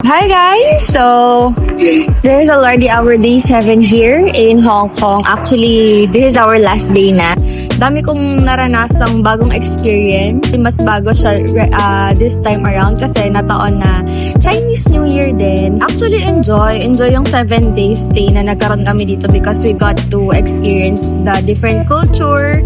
Hi guys! So, this is already our day 7 here in Hong Kong. Actually, this is our last day na. Dami kong naranasang bagong experience. Mas bago siya this time around kasi nataon na Chinese New Year din. Actually, enjoy yung 7 days stay na nagkaroon kami dito because we got to experience the different culture,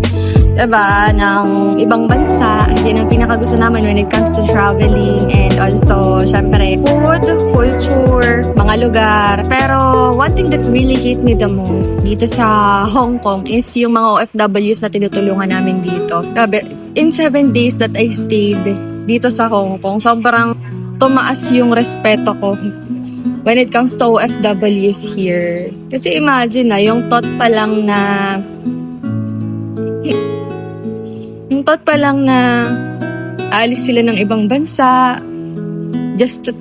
diba, ng ibang bansa. Yun ang pinakagusto naman when it comes to traveling and also, syempre, food, culture, mga lugar. Pero, one thing that really hit me the most dito sa Hong Kong is yung mga OFWs na tinutulungan namin dito. Grabe, in 7 days that I stayed dito sa Hong Kong, sobrang tumaas yung respeto ko when it comes to OFWs here. Kasi imagine na, yung thought pa lang na aalis sila ng ibang bansa just to,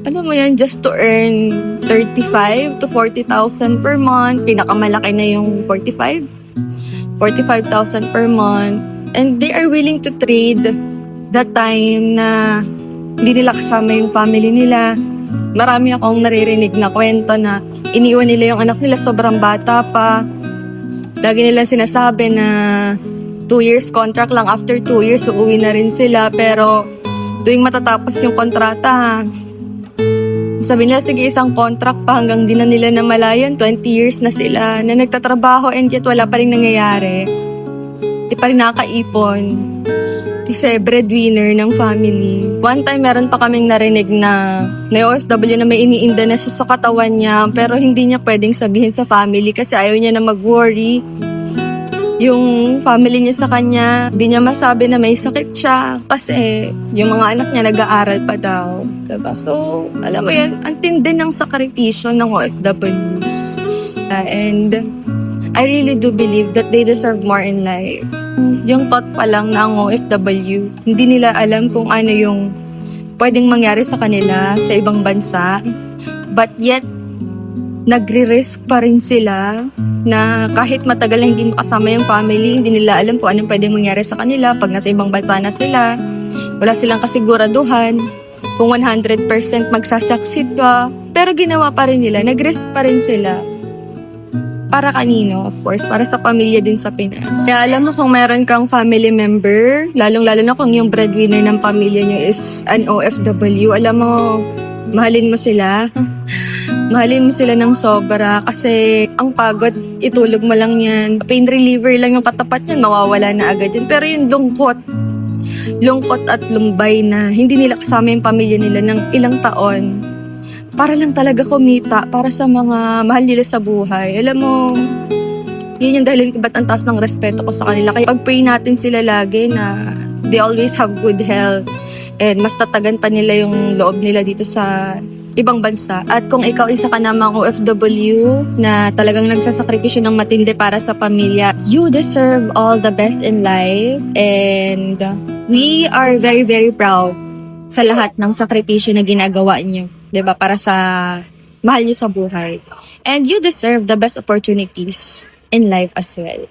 alam mo yan, just to earn 35 to 40,000 per month. Pinakamalaki na yung 45,000 per month. And they are willing to trade that time na hindi nila kasama yung family nila. Marami akong naririnig na kwento na iniwan nila yung anak nila sobrang bata pa. Lagi nila sinasabi na 2 years contract lang. After 2 years, uuwi na rin sila. Pero, tuwing matatapos yung kontrata, sabi nila, sige, isang contract pa hanggang di na nila namalayan. 20 years na sila na nagtatrabaho and yet wala pa rin nangyayari. Di pa rin nakaipon. Kasi breadwinner ng family. One time, meron pa kaming narinig na may OFW na may iniinda na siya sa katawan niya pero hindi niya pwedeng sabihin sa family kasi ayaw niya na mag-worry. Yung family niya sa kanya, di niya masabi na may sakit siya kasi yung mga anak niya nag-aaral pa daw. Diba? So, alam mo yan, ang tindi ng sakripisyo ng OFWs. And I really do believe that they deserve more in life. Yung thought pa lang ng OFW, hindi nila alam kung ano yung pwedeng mangyari sa kanila sa ibang bansa. But yet, nagre-risk pa rin sila na kahit matagal na hindi makasama yung family, hindi nila alam kung anong pwedeng mangyari sa kanila pag nasa ibang bansa na sila. Wala silang kasiguraduhan kung 100% magsasucceed ka. Pero ginawa pa rin nila, nag-risk pa rin sila. Para kanino? Of course, para sa pamilya din sa Pinas. Kaya alam mo kung meron kang family member, lalong-lalo na kung yung breadwinner ng pamilya nyo is an OFW, alam mo, mahalin mo sila. Mahalin mo sila ng sobra kasi ang pagod, itulog mo lang yan. Pain reliever lang yung katapat yan, mawawala na agad yun. Pero yung lungkot at lumbay na hindi nila kasama yung pamilya nila ng ilang taon para lang talaga kumita para sa mga mahal nila sa buhay. Alam mo, yun yung dahilan ba't ang taas ng respeto ko sa kanila. Kaya pag-pray natin sila lagi na they always have good health and mas tatagan pa nila yung loob nila dito sa ibang bansa. At kung ikaw isa ka namang OFW na talagang nagsasakripisyo ng matindi para sa pamilya, you deserve all the best in life and we are very, very proud sa lahat ng sakripisyo na ginagawa niyo. 'Di ba? Para sa mahal niyo sa buhay. And you deserve the best opportunities in life as well.